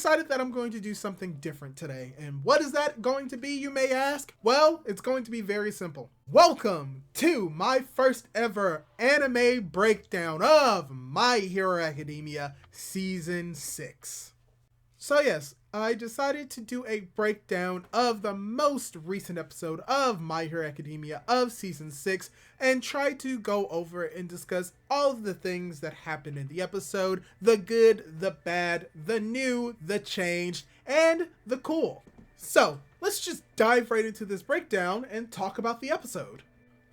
decided that I'm going to do something different today. And what is that going to be, you may ask? Well, it's going to be very simple. Welcome to my first ever anime breakdown of My Hero Academia Season 6. So yes, I decided to do a breakdown of the most recent episode of My Hero Academia of Season 6 and try to go over it and discuss all of the things that happened in the episode, the good, the bad, the new, the changed, and the cool. So let's just dive right into this breakdown and talk about the episode.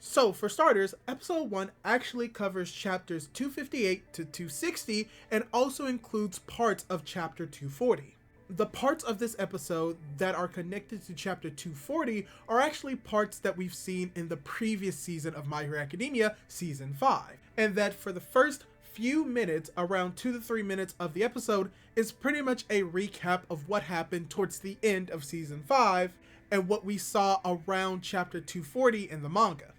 So for starters, episode 1 actually covers chapters 258 to 260 and also includes parts of chapter 240. The parts of this episode that are connected to chapter 240 are actually parts that we've seen in the previous season of My Hero Academia, season 5. And that for the first few minutes, around 2 to 3 minutes of the episode, is pretty much a recap of what happened towards the end of season 5 and what we saw around chapter 240 in the manga.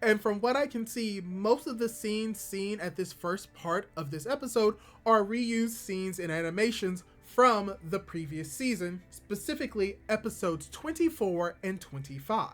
And from what I can see, most of the scenes seen at this first part of this episode are reused scenes and animations from the previous season, specifically episodes 24 and 25.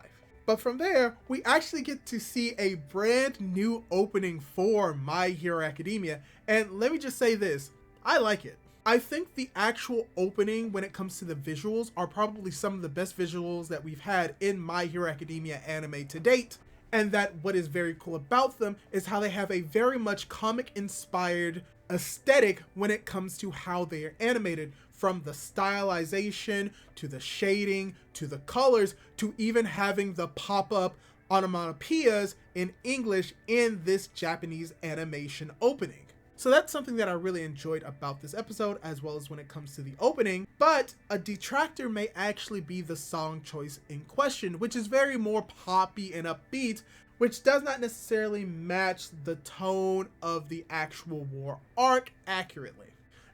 But from there, we actually get to see a brand new opening for My Hero Academia, and let me just say this, I like it. I think the actual opening when it comes to the visuals are probably some of the best visuals that we've had in My Hero Academia anime to date. And that what is very cool about them is how they have a very much comic-inspired aesthetic when it comes to how they are animated, from the stylization, to the shading, to the colors, to even having the pop-up onomatopoeias in English in this Japanese animation opening. So that's something that I really enjoyed about this episode, as well as when it comes to the opening. But a detractor may actually be the song choice in question, which is very more poppy and upbeat, which does not necessarily match the tone of the actual war arc accurately.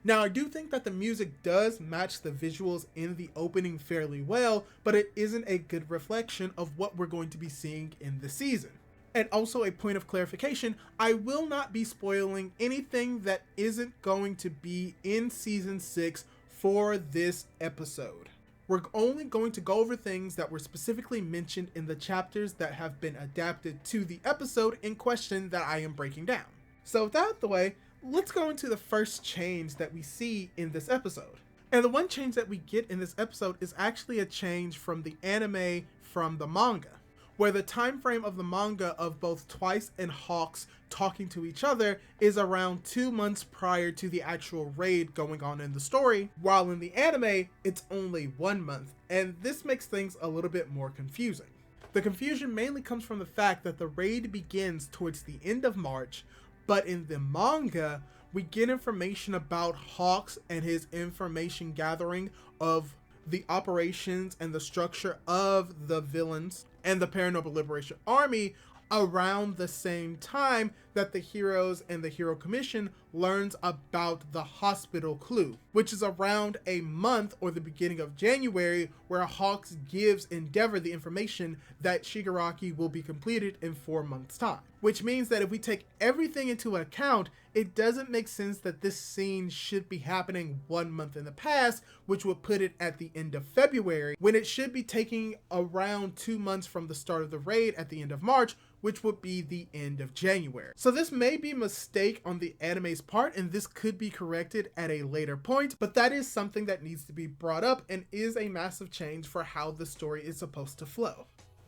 Now, I do think that the music does match the visuals in the opening fairly well, but it isn't a good reflection of what we're going to be seeing in the season. And also a point of clarification, I will not be spoiling anything that isn't going to be in season 6 for this episode. We're only going to go over things that were specifically mentioned in the chapters that have been adapted to the episode in question that I am breaking down. So with that out of the way, let's go into the first change that we see in this episode. And the one change that we get in this episode is actually a change from the anime from the manga, where the time frame of the manga of both Twice and Hawks talking to each other is around 2 months prior to the actual raid going on in the story, while in the anime, it's only 1 month, and this makes things a little bit more confusing. The confusion mainly comes from the fact that the raid begins towards the end of March, but in the manga, we get information about Hawks and his information gathering of the operations and the structure of the villains and the Paranoble Liberation Army around the same time that the heroes and the Hero Commission learns about the hospital clue, which is around a month or the beginning of January, where Hawks gives Endeavor the information that Shigaraki will be completed in 4 months' time. Which means that if we take everything into account, it doesn't make sense that this scene should be happening 1 month in the past, which would put it at the end of February, when it should be taking around 2 months from the start of the raid at the end of March, which would be the end of January. So this may be a mistake on the anime's part, and this could be corrected at a later point, but that is something that needs to be brought up and is a massive change for how the story is supposed to flow.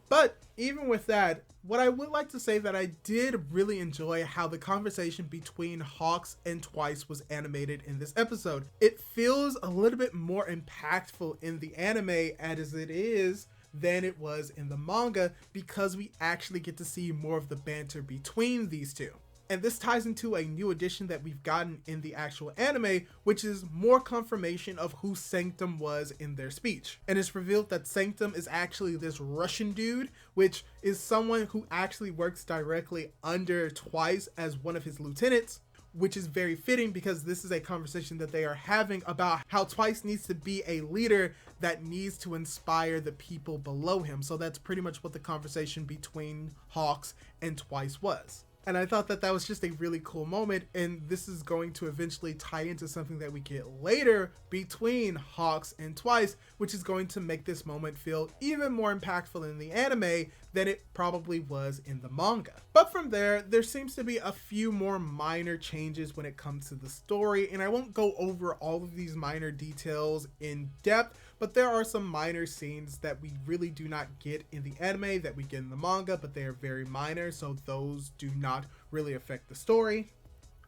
But even with that, what I would like to say that I did really enjoy how the conversation between Hawks and Twice was animated in this episode. It feels a little bit more impactful in the anime as it is than it was in the manga, because we actually get to see more of the banter between these two. And this ties into a new addition that we've gotten in the actual anime, which is more confirmation of who Sanctum was in their speech. And it's revealed that Sanctum is actually this Russian dude, which is someone who actually works directly under Twice as one of his lieutenants, which is very fitting because this is a conversation that they are having about how Twice needs to be a leader that needs to inspire the people below him. So that's pretty much what the conversation between Hawks and Twice was. And I thought that that was just a really cool moment, and this is going to eventually tie into something that we get later between Hawks and Twice, which is going to make this moment feel even more impactful in the anime than it probably was in the manga. But from there seems to be a few more minor changes when it comes to the story, and I won't go over all of these minor details in depth, but there are some minor scenes that we really do not get in the anime that we get in the manga, but they are very minor, so those do not really affect the story.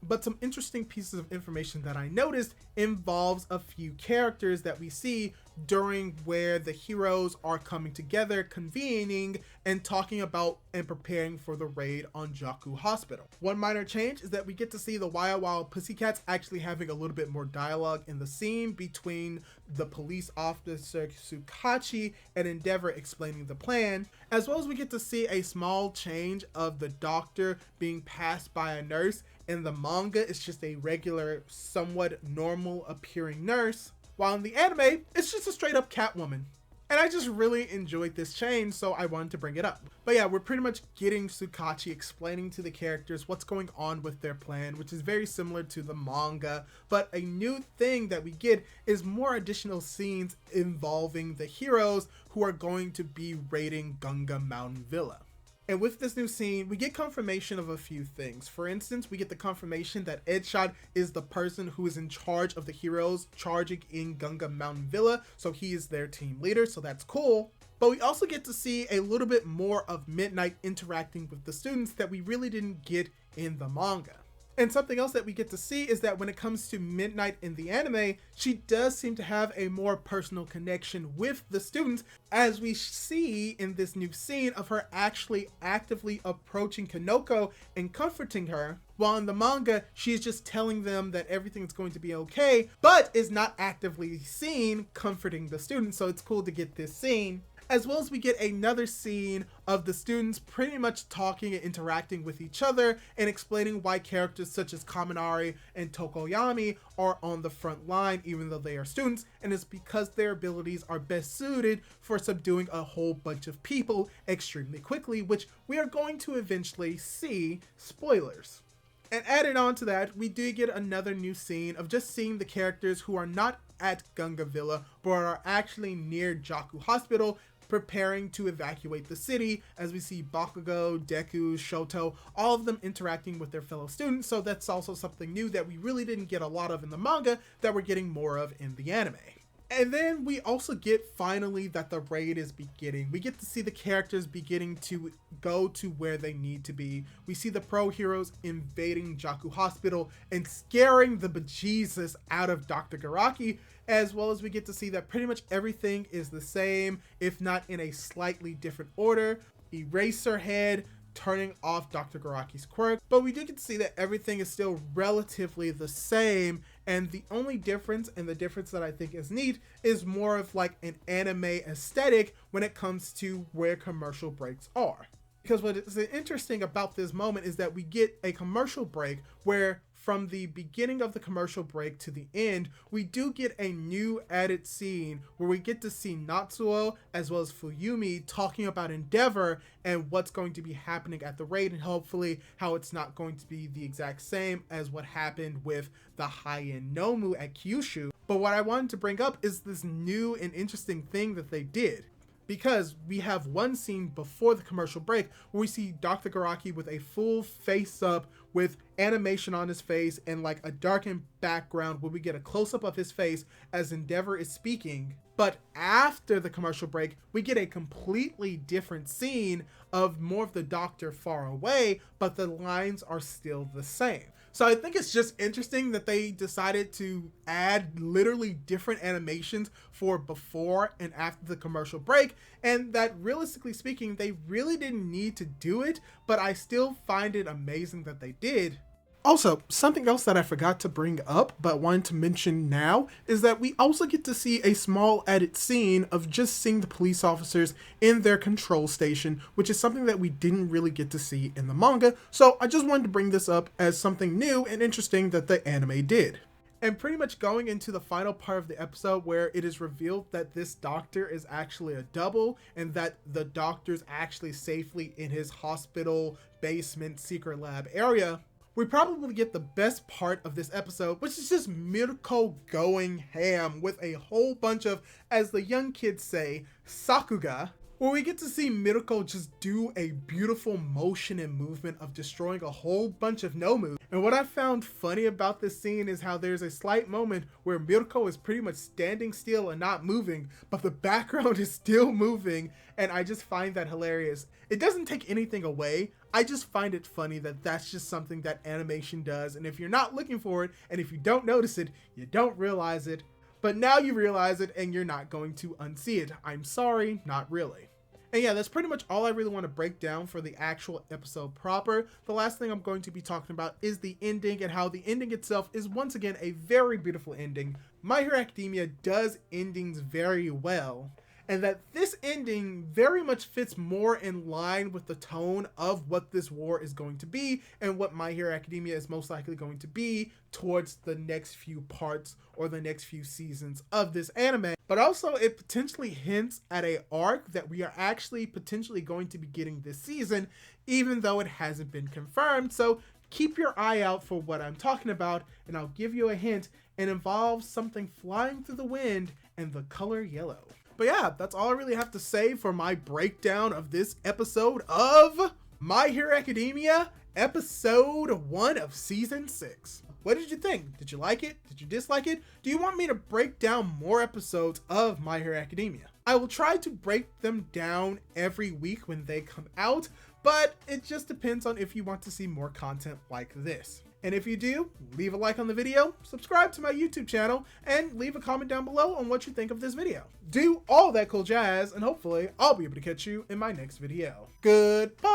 But some interesting pieces of information that I noticed involves a few characters that we see during where the heroes are coming together, convening, and talking about and preparing for the raid on Jaku Hospital. One minor change is that we get to see the Wild Wild Pussycats actually having a little bit more dialogue in the scene between the police officer Tsukachi and Endeavor explaining the plan, as well as we get to see a small change of the doctor being passed by a nurse. In the manga, it's just a regular, somewhat normal appearing nurse, while in the anime, it's just a straight up Catwoman. And I just really enjoyed this change, so I wanted to bring it up. But yeah, we're pretty much getting Tsukachi explaining to the characters what's going on with their plan, which is very similar to the manga. But a new thing that we get is more additional scenes involving the heroes who are going to be raiding Gunga Mountain Villa. And with this new scene, we get confirmation of a few things. For instance, we get the confirmation that Edshot is the person who is in charge of the heroes charging in Gunga Mountain Villa, so he is their team leader, so that's cool. But we also get to see a little bit more of Midnight interacting with the students that we really didn't get in the manga. And something else that we get to see is that when it comes to Midnight in the anime, she does seem to have a more personal connection with the students, as we see in this new scene of her actually actively approaching Kanoko and comforting her, while in the manga, she's just telling them that everything's going to be okay, but is not actively seen comforting the students, so it's cool to get this scene. As well as we get another scene of the students pretty much talking and interacting with each other and explaining why characters such as Kaminari and Tokoyami are on the front line even though they are students, and it's because their abilities are best suited for subduing a whole bunch of people extremely quickly, which we are going to eventually see. Spoilers. And added on to that, we do get another new scene of just seeing the characters who are not at Gunga Villa but are actually near Jaku Hospital preparing to evacuate the city, as we see Bakugo, Deku, Shoto, all of them interacting with their fellow students, so that's also something new that we really didn't get a lot of in the manga that we're getting more of in the anime. And then we also get finally that the raid is beginning. We get to see the characters beginning to go to where they need to be. We see the pro heroes invading Jaku Hospital and scaring the bejesus out of Dr. Garaki, as well as we get to see that pretty much everything is the same, if not in a slightly different order. Eraserhead turning off Dr. Garaki's quirk, but we do get to see that everything is still relatively the same, and the only difference, and the difference that I think is neat, is more of like an anime aesthetic when it comes to where commercial breaks are. Because what is interesting about this moment is that we get a commercial break where from the beginning of the commercial break to the end, we do get a new added scene where we get to see Natsuo as well as Fuyumi talking about Endeavor and what's going to be happening at the raid, and hopefully how it's not going to be the exact same as what happened with the high-end Nomu at Kyushu. But what I wanted to bring up is this new and interesting thing that they did. Because we have one scene before the commercial break where we see Dr. Garaki with a full face up with animation on his face and like a darkened background where we get a close-up of his face as Endeavor is speaking. But after the commercial break, we get a completely different scene of more of the doctor far away, but the lines are still the same. So I think it's just interesting that they decided to add literally different animations for before and after the commercial break, and that realistically speaking, they really didn't need to do it, but I still find it amazing that they did. Also, something else that I forgot to bring up but wanted to mention now is that we also get to see a small edit scene of just seeing the police officers in their control station, which is something that we didn't really get to see in the manga, so I just wanted to bring this up as something new and interesting that the anime did. And pretty much going into the final part of the episode where it is revealed that this doctor is actually a double and that the doctor's actually safely in his hospital basement secret lab area, we probably get the best part of this episode, which is just Mirko going ham with a whole bunch of, as the young kids say, sakuga, where we get to see Mirko just do a beautiful motion and movement of destroying a whole bunch of Nomu. And what I found funny about this scene is how there's a slight moment where Mirko is pretty much standing still and not moving, but the background is still moving, and I just find that hilarious. It doesn't take anything away, I just find it funny that that's just something that animation does, and if you're not looking for it, and if you don't notice it, you don't realize it. But now you realize it and you're not going to unsee it. I'm sorry, not really. And yeah, that's pretty much all I really want to break down for the actual episode proper. The last thing I'm going to be talking about is the ending and how the ending itself is once again a very beautiful ending. My Hero Academia does endings very well, and that this ending very much fits more in line with the tone of what this war is going to be and what My Hero Academia is most likely going to be towards the next few parts or the next few seasons of this anime. But also it potentially hints at an arc that we are actually potentially going to be getting this season, even though it hasn't been confirmed. So keep your eye out for what I'm talking about, and I'll give you a hint. It involves something flying through the wind and the color yellow. But yeah, that's all I really have to say for my breakdown of this episode of My Hero Academia, episode 1 of season 6. What did you think? Did you like it? Did you dislike it? Do you want me to break down more episodes of My Hero Academia? I will try to break them down every week when they come out, but it just depends on if you want to see more content like this. And if you do, leave a like on the video, subscribe to my YouTube channel, and leave a comment down below on what you think of this video. Do all that cool jazz, and hopefully I'll be able to catch you in my next video. Goodbye!